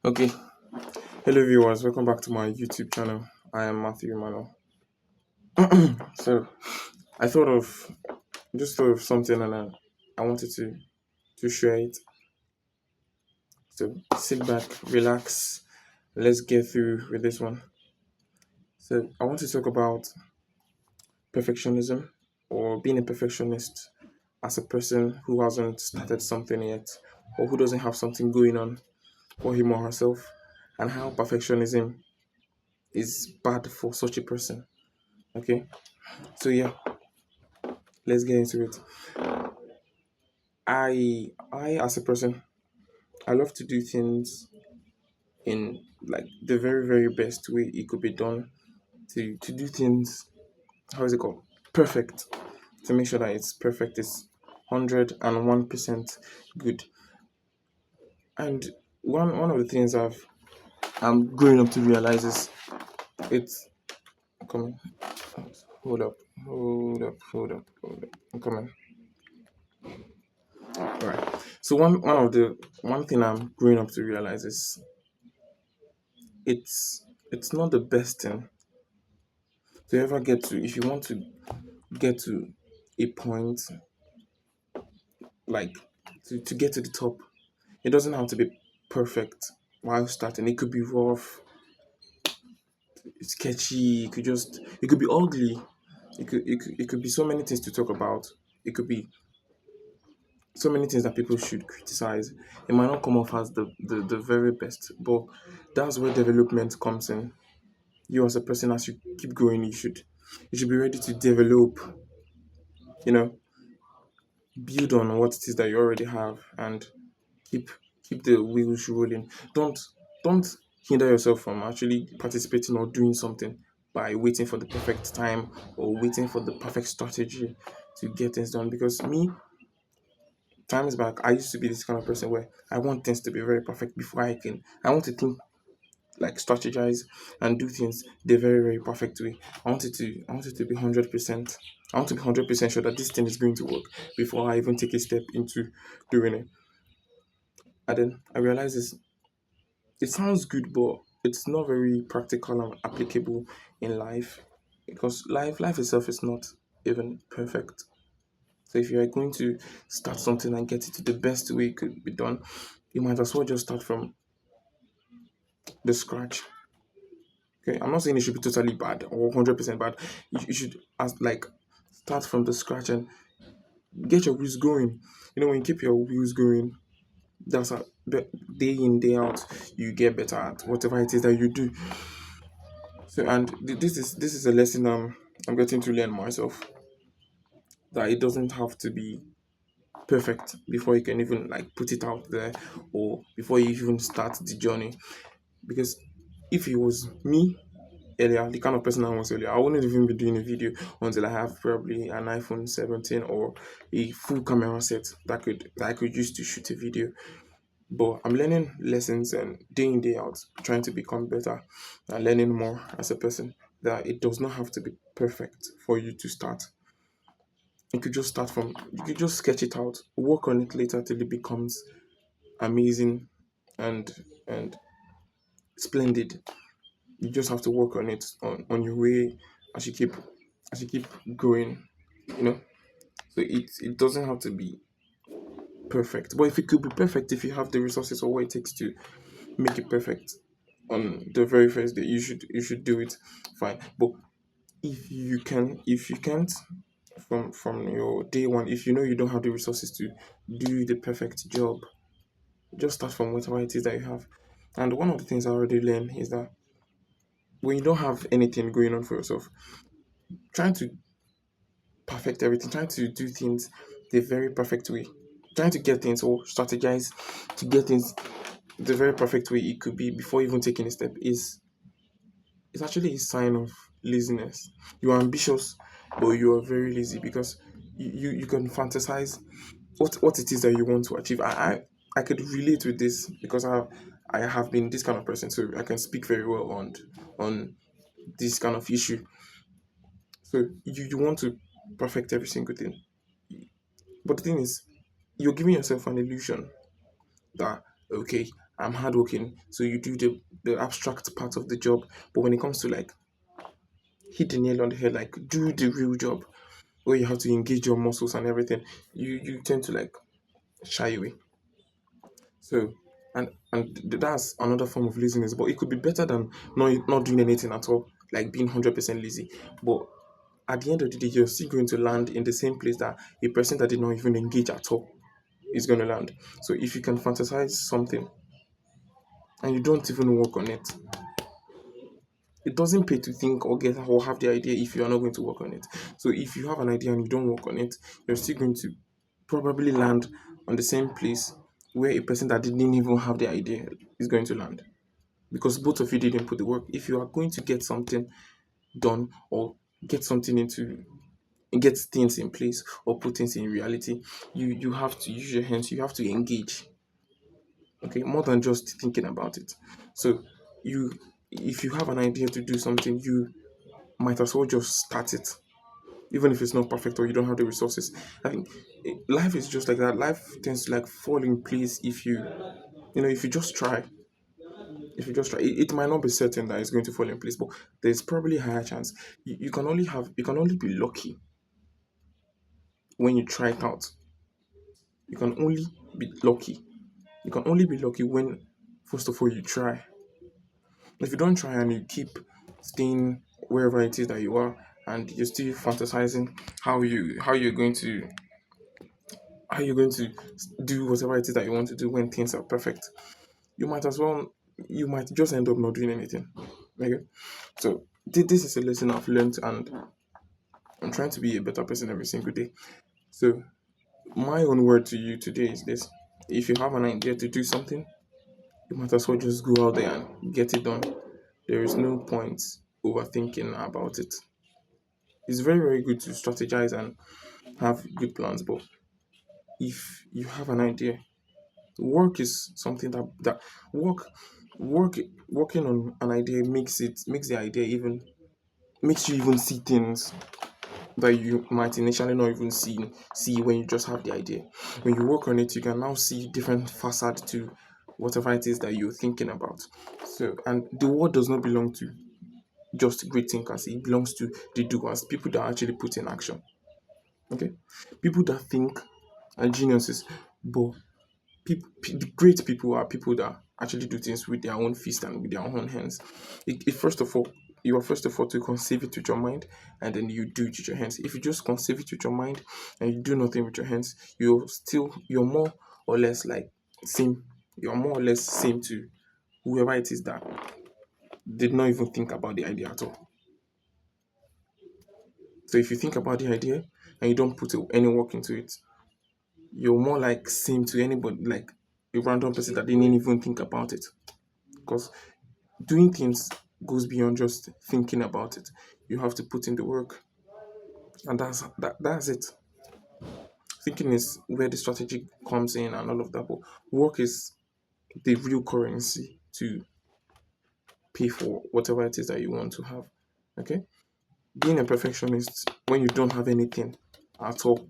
Okay, hello viewers, welcome back to my YouTube channel. I am Matthew Emmanuel. So I thought of something and I wanted to share it. So sit back, relax, let's get through with this one. So I want to talk about perfectionism or being a perfectionist as a person who hasn't started something yet or who doesn't have something going on for him or herself, and how perfectionism is bad for such a person. Okay, so yeah, let's get into it. I as a person, I love to do things in like the very very best way it could be done. To do things, how is it called, perfect, to make sure that it's perfect, it's 101% good. And one of the things I'm growing up to realize is it's coming. Hold up, hold up. I'm coming. All right. So one thing I'm growing up to realize is it's not the best thing to ever get to. If you want to get to a point, like to get to the top, it doesn't have to be perfect while starting. It could be rough, sketchy, it could be ugly. It could be so many things to talk about. It could be so many things that people should criticize. It might not come off as the very best, but that's where development comes in. You as a person, as you keep growing, you should be ready to develop, you know, build on what it is that you already have, and keep keep the wheels rolling. Don't hinder yourself from actually participating or doing something by waiting for the perfect time or waiting for the perfect strategy to get things done. Because me, times back, I used to be this kind of person where I want things to be very perfect before I want to think, like, strategize and do things the very very perfect way. I want it to be 100%. I want to be 100% sure that this thing is going to work before I even take a step into doing it. And then I realize this, it sounds good, but it's not very practical and applicable in life, because life itself is not even perfect. So if you are going to start something and get it to the best way it could be done, you might as well just start from the scratch. Okay, I'm not saying it should be totally bad or 100% bad. You should like start from the scratch and get your wheels going. When you keep your wheels going, that's how day in day out you get better at whatever it is that you do. So, and this is a lesson I'm getting to learn myself, that it doesn't have to be perfect before you can even like put it out there, or before you even start the journey. Because if it was me earlier, the kind of person I was earlier, I wouldn't even be doing a video until I have probably an iPhone 17 or a full camera set that I could use to shoot a video. But I'm learning lessons and day in day out, trying to become better and learning more as a person. That it does not have to be perfect for you to start. You could just sketch it out, work on it later till it becomes amazing and and splendid. You just have to work on it on your way as you keep going, you know. So it doesn't have to be perfect. But if it could be perfect, if you have the resources or what it takes to make it perfect on the very first day, you should do it. Fine. But if you can't, from your day one, if you know you don't have the resources to do the perfect job, just start from whatever it is that you have. And one of the things I already learned is that when you don't have anything going on for yourself, trying to perfect everything, trying to do things the very perfect way, trying to get things or strategize to get things the very perfect way it could be before even taking a step is actually a sign of laziness. You are ambitious, but you are very lazy, because you can fantasize what it is that you want to achieve. I could relate with this because I have been this kind of person, so I can speak very well on this kind of issue. So you want to perfect every single thing, but the thing is, you're giving yourself an illusion that, okay, I'm hardworking. So you do the abstract part of the job. But when it comes to like hit the nail on the head, like do the real job where you have to engage your muscles and everything, you tend to like shy away. So and that's another form of laziness. But it could be better than not doing anything at all, like being 100% lazy. But at the end of the day, you're still going to land in the same place that a person that did not even engage at all is going to land. So if you can fantasize something and you don't even work on it, it doesn't pay to think or get or have the idea if you are not going to work on it. So if you have an idea and you don't work on it, you're still going to probably land on the same place where a person that didn't even have the idea is going to land. Because both of you didn't put the work. If you are going to get something done or get something into get things in place or put things in reality, you have to use your hands, you have to engage. Okay, more than just thinking about it. So you if you have an idea to do something, you might as well just start it, even if it's not perfect or you don't have the resources. I think life is just like that. Life tends to like fall in place if if you just try. If you just try, it might not be certain that it's going to fall in place, but there's probably a higher chance. You can only be lucky when you try it out. You can only be lucky. You can only be lucky when, first of all, you try. If you don't try and you keep staying wherever it is that you are, and you're still fantasizing how you're going to do whatever it is that you want to do when things are perfect, you might as well you might just end up not doing anything. Okay, so this is a lesson I've learned, and I'm trying to be a better person every single day. So my own word to you today is this: if you have an idea to do something, you might as well just go out there and get it done. There is no point overthinking about it. It's very, very good to strategize and have good plans, but if you have an idea, work is something that work work working on an idea makes the idea even makes you even see things that you might initially not even see when you just have the idea. When you work on it, you can now see different facade to whatever it is that you're thinking about. So, and the world does not belong to just great thinkers, it belongs to the doers, people that actually put in action. Okay, people that think are geniuses, but the great people are people that actually do things with their own fist and with their own hands. First of all, you are first of all to conceive it with your mind, and then you do it with your hands. If you just conceive it with your mind and you do nothing with your hands, you're more or less like same. You're more or less same to whoever it is that did not even think about the idea at all. So if you think about the idea and you don't put any work into it, you're more like same to anybody, like a random person that didn't even think about it. Because doing things goes beyond just thinking about it. You have to put in the work, and that's it. Thinking is where the strategy comes in and all of that, but work is the real currency to pay for whatever it is that you want to have. Okay, being a perfectionist when you don't have anything at all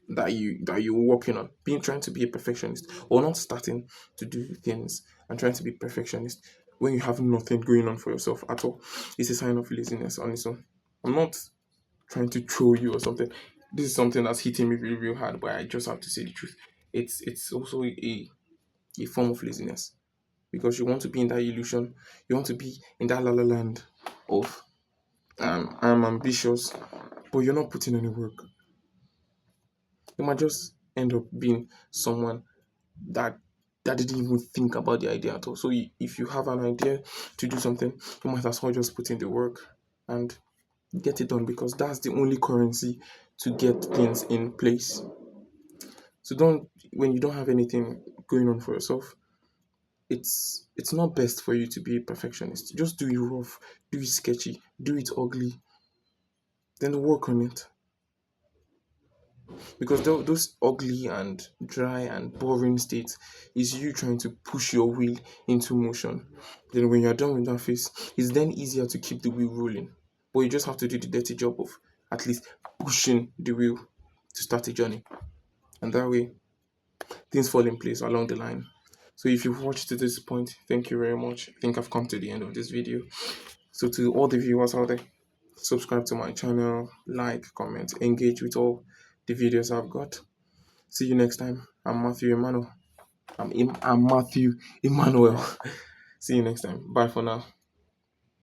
that you're working on, being trying to be a perfectionist or not starting to do things and trying to be perfectionist when you have nothing going on for yourself at all, it's a sign of laziness on its own. I'm not trying to troll you or something. This is something that's hitting me really, really hard, but I just have to say the truth. It's also a form of laziness because you want to be in that illusion, you want to be in that la la land of I'm ambitious, but you're not putting any work. You might just end up being someone that didn't even think about the idea at all. So if you have an idea to do something, you might as well just put in the work and get it done because that's the only currency to get things in place. So don't when you don't have anything going on for yourself, it's not best for you to be a perfectionist. Just do it rough, do it sketchy, do it ugly, then work on it. Because those ugly and dry and boring states is you trying to push your wheel into motion. Then when you're done with that phase, it's then easier to keep the wheel rolling. But you just have to do the dirty job of at least pushing the wheel to start a journey. And that way things fall in place along the line. So if you've watched to this point, thank you very much. I think I've come to the end of this video. So to all the viewers out there, subscribe to my channel, like, comment, engage with all the videos I've got. See you next time. I'm Matthew Emmanuel. I'm Matthew Emmanuel. See you next time. Bye for now.